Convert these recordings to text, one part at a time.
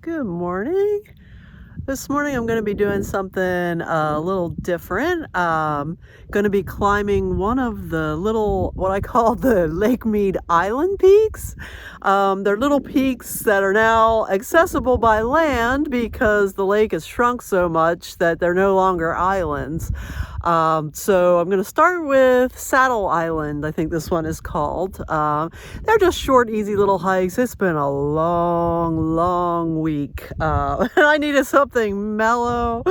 Good morning. This morning I'm going to be doing something a little different. Going to be climbing one of the little, what I call the Lakemead Island peaks. They're little peaks that are now accessible by land because the lake has shrunk so much that they're no longer islands. So I'm going to start with Saddle Island, I think this one is called. They're just short, easy little hikes. It's been a long week. And I needed something mellow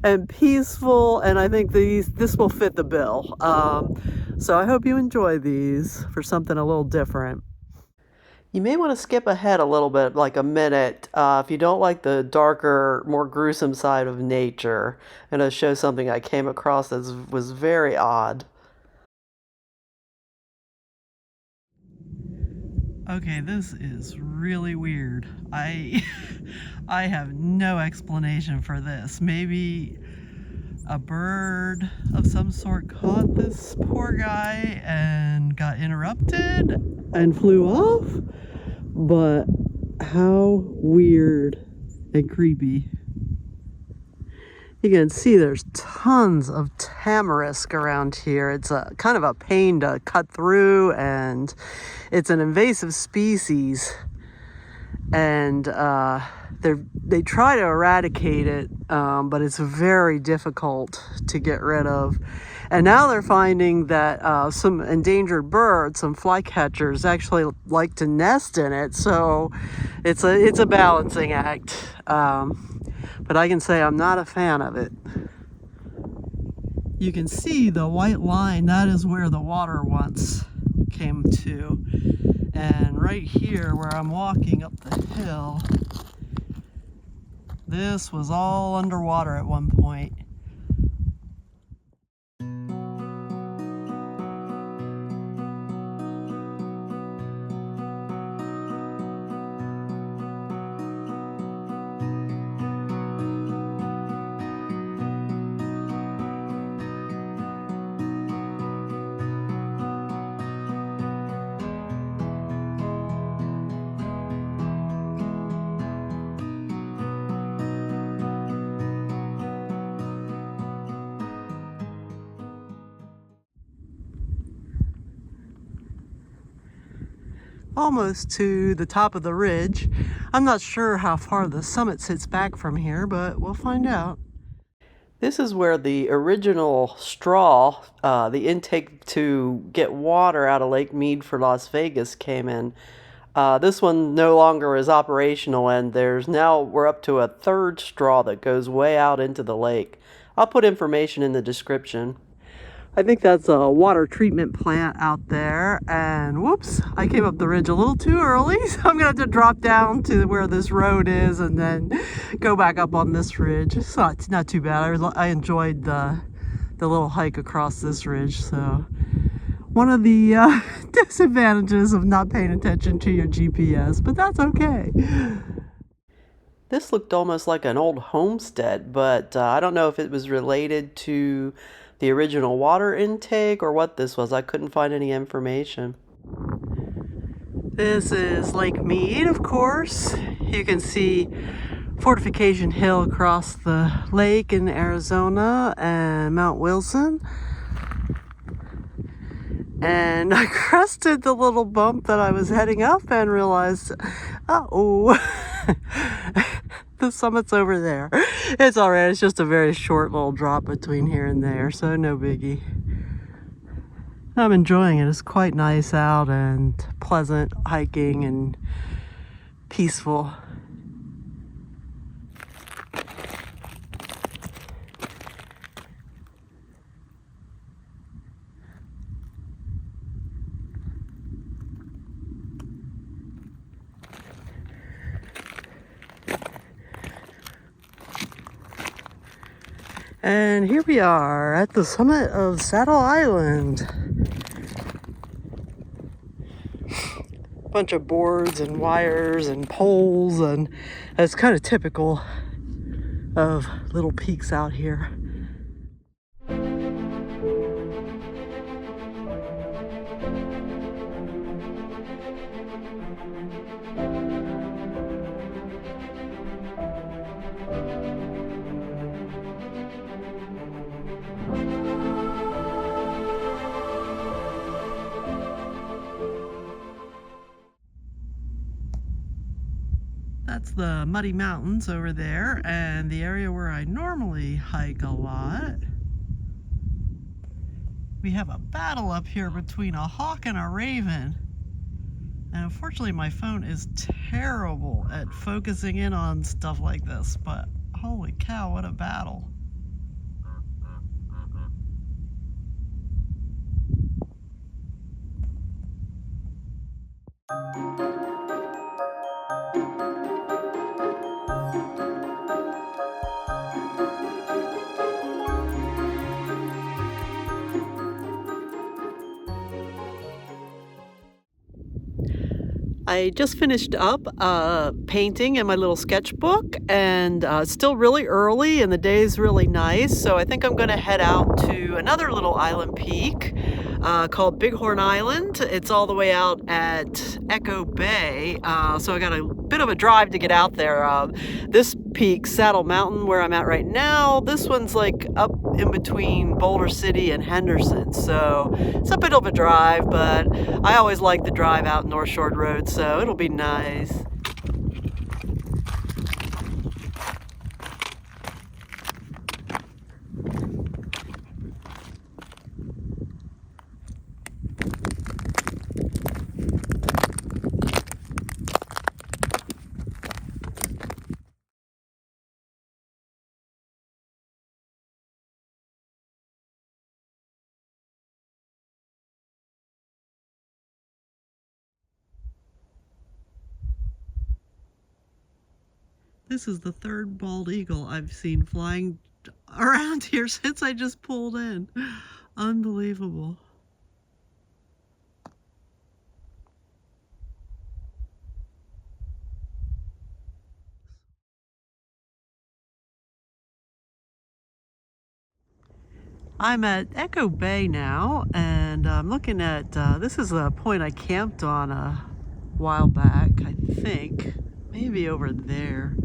and peaceful, and I think this will fit the bill. So I hope you enjoy these for something a little different. You may want to skip ahead a little bit, like a minute, if you don't like the darker, more gruesome side of nature. And it'll show something I came across that was very odd. Okay, this is really weird. I have no explanation for this. Maybe a bird of some sort caught this poor guy and got interrupted and flew off, but how weird and creepy. You can see there's tons of tamarisk around here. It's a kind of a pain to cut through, and it's an invasive species, and they try to eradicate it, but it's very difficult to get rid of. And now they're finding that some endangered birds, some flycatchers, actually like to nest in it. So it's a balancing act. But I can say I'm not a fan of it. You can see the white line. That is where the water once came to. And right here where I'm walking up the hill, this was all underwater at one point. Almost to the top of the ridge. I'm not sure how far the summit sits back from here, but we'll find out. This is where the original straw, the intake to get water out of Lake Mead for Las Vegas, came in. This one no longer is operational, and we're up to a third straw that goes way out into the lake. I'll put information in the description. I think that's a water treatment plant out there, and whoops, I came up the ridge a little too early, so I'm gonna have to drop down to where this road is and then go back up on this ridge. It's not too bad. I enjoyed the little hike across this ridge. So one of the disadvantages of not paying attention to your GPS, but that's okay. This looked almost like an old homestead, but I don't know if it was related to the original water intake or what this was. I couldn't find any information. This is Lake Mead, of course. You can see Fortification Hill across the lake in Arizona and Mount Wilson. And I crested the little bump that I was heading up and realized, uh-oh, the summit's over there. It's all right. It's just a very short little drop between here and there, so no biggie. I'm enjoying it. It's quite nice out and pleasant hiking and peaceful. And here we are at the summit of Saddle Island. Bunch of boards and wires and poles, and it's kind of typical of little peaks out here. That's the Muddy Mountains over there, and the area where I normally hike a lot. We have a battle up here between a hawk and a raven. And unfortunately my phone is terrible at focusing in on stuff like this, but holy cow, what a battle. I just finished up painting in my little sketchbook, and it's still really early and the day is really nice, so I think I'm going to head out to another little island peak called Bighorn Island. It's all the way out at Echo Bay, so I got a bit of a drive to get out there. This peak, Saddle Mountain, where I'm at right now, this one's like up in between Boulder City and Henderson, so it's a bit of a drive, but I always like the drive out North Shore Road, so it'll be nice. This is the third bald eagle I've seen flying around here since I just pulled in. Unbelievable. I'm at Echo Bay now, and I'm looking at, this is a point I camped on a while back, I think. Maybe over there.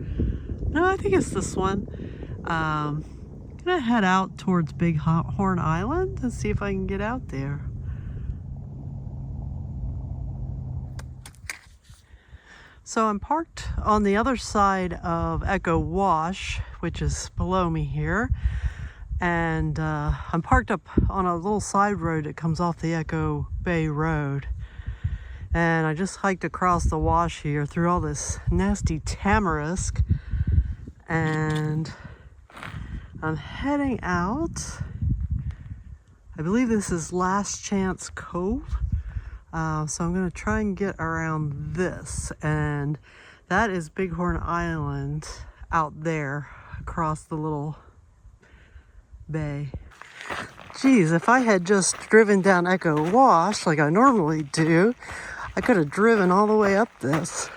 No, I think it's this one. I'm gonna head out towards Bighorn Island and see if I can get out there. So I'm parked on the other side of Echo Wash, which is below me here. And I'm parked up on a little side road that comes off the Echo Bay Road. And I just hiked across the wash here through all this nasty tamarisk. And I'm heading out. I believe this is Last Chance Cove. So I'm going to try and get around this. And that is Bighorn Island out there across the little bay. Geez, if I had just driven down Echo Wash like I normally do, I could have driven all the way up this.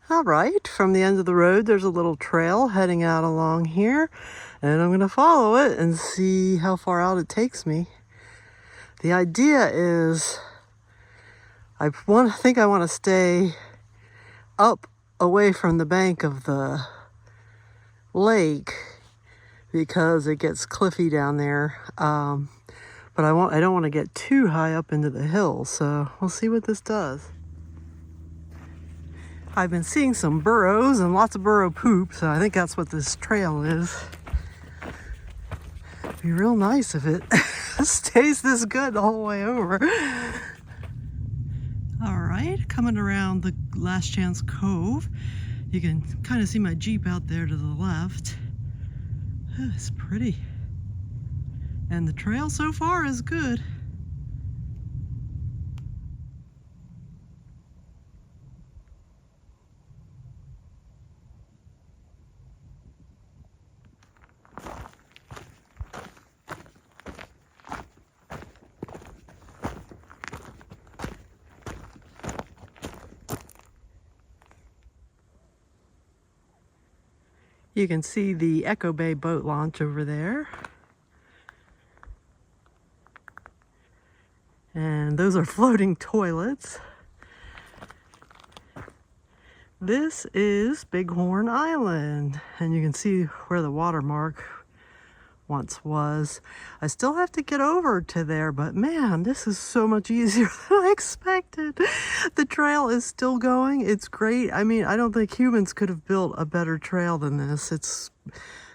All right, from the end of the road, there's a little trail heading out along here, and I'm going to follow it and see how far out it takes me. The idea is, I think I want to stay up away from the bank of the lake because it gets cliffy down there. But I don't want to get too high up into the hills, so we'll see what this does. I've been seeing some burros and lots of burro poop, so I think that's what this trail is. It'd be real nice if it stays this good the whole way over. All right, coming around the Last Chance Cove. You can kind of see my Jeep out there to the left. Oh, it's pretty. And the trail so far is good. You can see the Echo Bay boat launch over there. And those are floating toilets. This is Bighorn Island, and you can see where the watermark once was. I still have to get over to there, but man, this is so much easier than I expected. The trail is still going. It's great. I mean, I don't think humans could have built a better trail than this. It's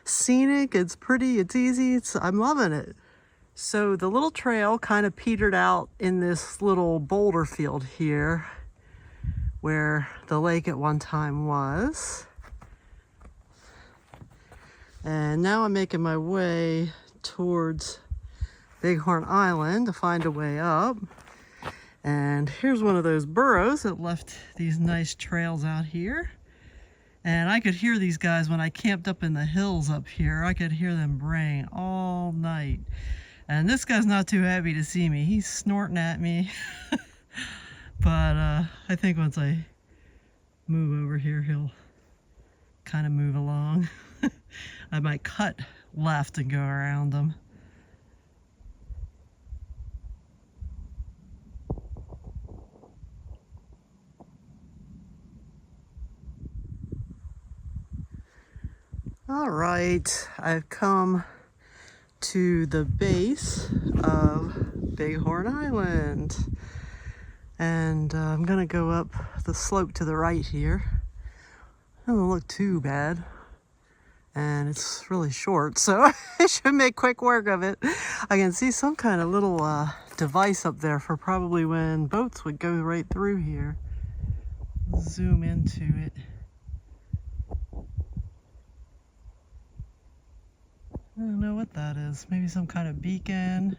scenic, it's pretty, it's easy, I'm loving it. So the little trail kind of petered out in this little boulder field here where the lake at one time was. And now I'm making my way towards Bighorn Island to find a way up. And here's one of those burros that left these nice trails out here. And I could hear these guys when I camped up in the hills up here. I could hear them braying all night. And this guy's not too happy to see me. He's snorting at me. But I think once I move over here, he'll kind of move along. I might cut left and go around him. All right, I've come to the base of Bighorn Island. And I'm gonna go up the slope to the right here. Doesn't look too bad. And it's really short, so I should make quick work of it. I can see some kind of little device up there for probably when boats would go right through here. Zoom into it. I don't know what that is. Maybe some kind of beacon.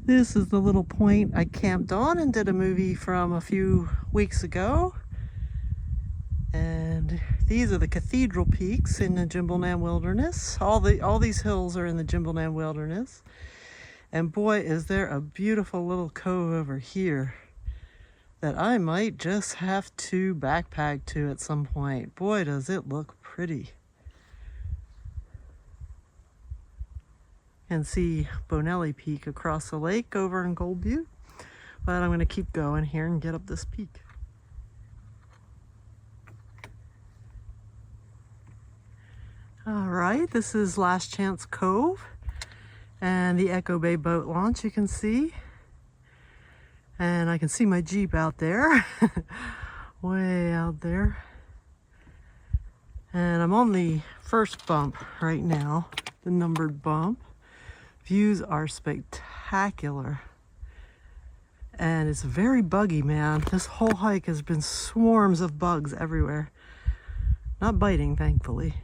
This is the little point I camped on and did a movie from a few weeks ago. And these are the cathedral peaks in the Jimbilnan Wilderness. All these hills are in the Jimbilnan Wilderness. And boy, is there a beautiful little cove over here that I might just have to backpack to at some point. Boy, does it look pretty. And see Bonelli Peak across the lake over in Gold Butte. But I'm gonna keep going here and get up this peak. All right, this is Last Chance Cove and the Echo Bay boat launch, you can see. And I can see my Jeep out there, way out there. And I'm on the first bump right now, the numbered bump. Views are spectacular. And it's very buggy, man. This whole hike has been swarms of bugs everywhere. Not biting, thankfully.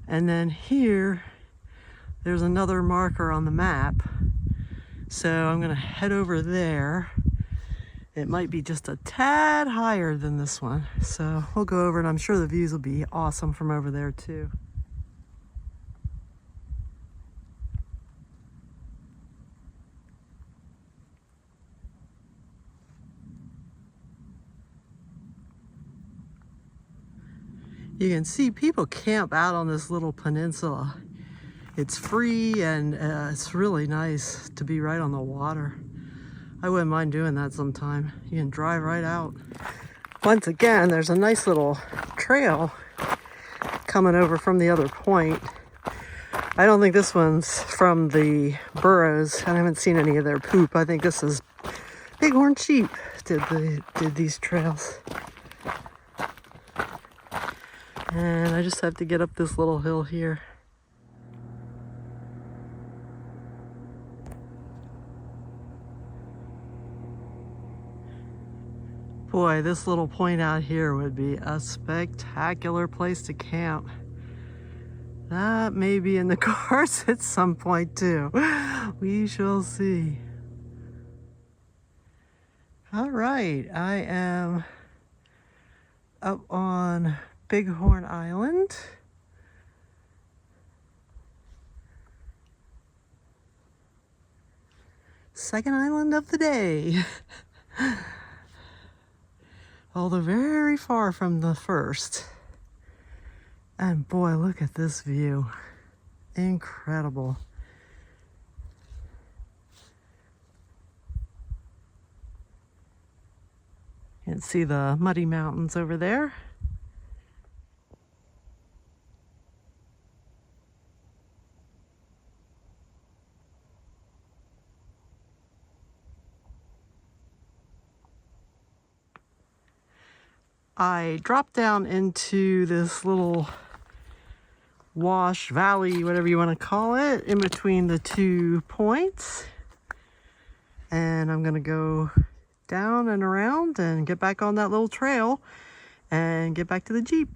And then here, there's another marker on the map. So I'm gonna head over there. It might be just a tad higher than this one. So we'll go over and I'm sure the views will be awesome from over there too. You can see people camp out on this little peninsula. It's free and it's really nice to be right on the water. I wouldn't mind doing that sometime. You can drive right out. Once again, there's a nice little trail coming over from the other point. I don't think this one's from the burros. I haven't seen any of their poop. I think this is Bighorn sheep did these trails. And I just have to get up this little hill here. Boy, this little point out here would be a spectacular place to camp. That may be in the cards at some point too. We shall see. All right, I am up on Bighorn Island. Second island of the day. Although very far from the first. And boy, look at this view. Incredible. You can see the muddy mountains over there. I dropped down into this little wash, valley, whatever you want to call it, in between the 2 points. And I'm gonna go down and around and get back on that little trail and get back to the Jeep.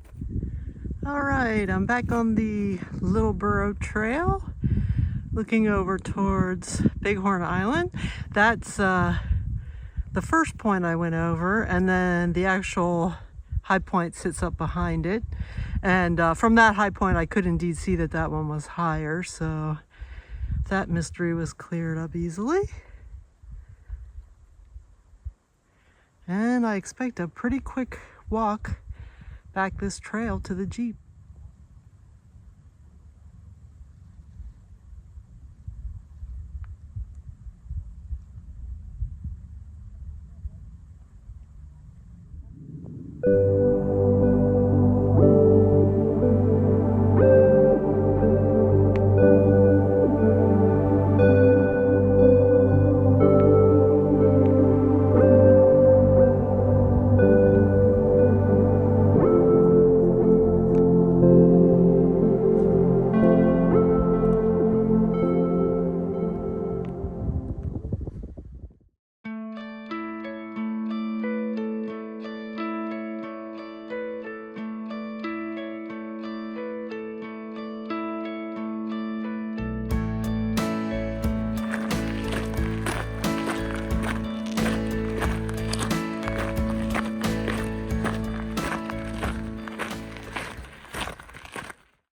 All right, I'm back on the Little Burro Trail, looking over towards Bighorn Island. That's the first point I went over, and then the actual high point sits up behind it. And from that high point, I could indeed see that that one was higher, so that mystery was cleared up easily. And I expect a pretty quick walk back this trail to the Jeep.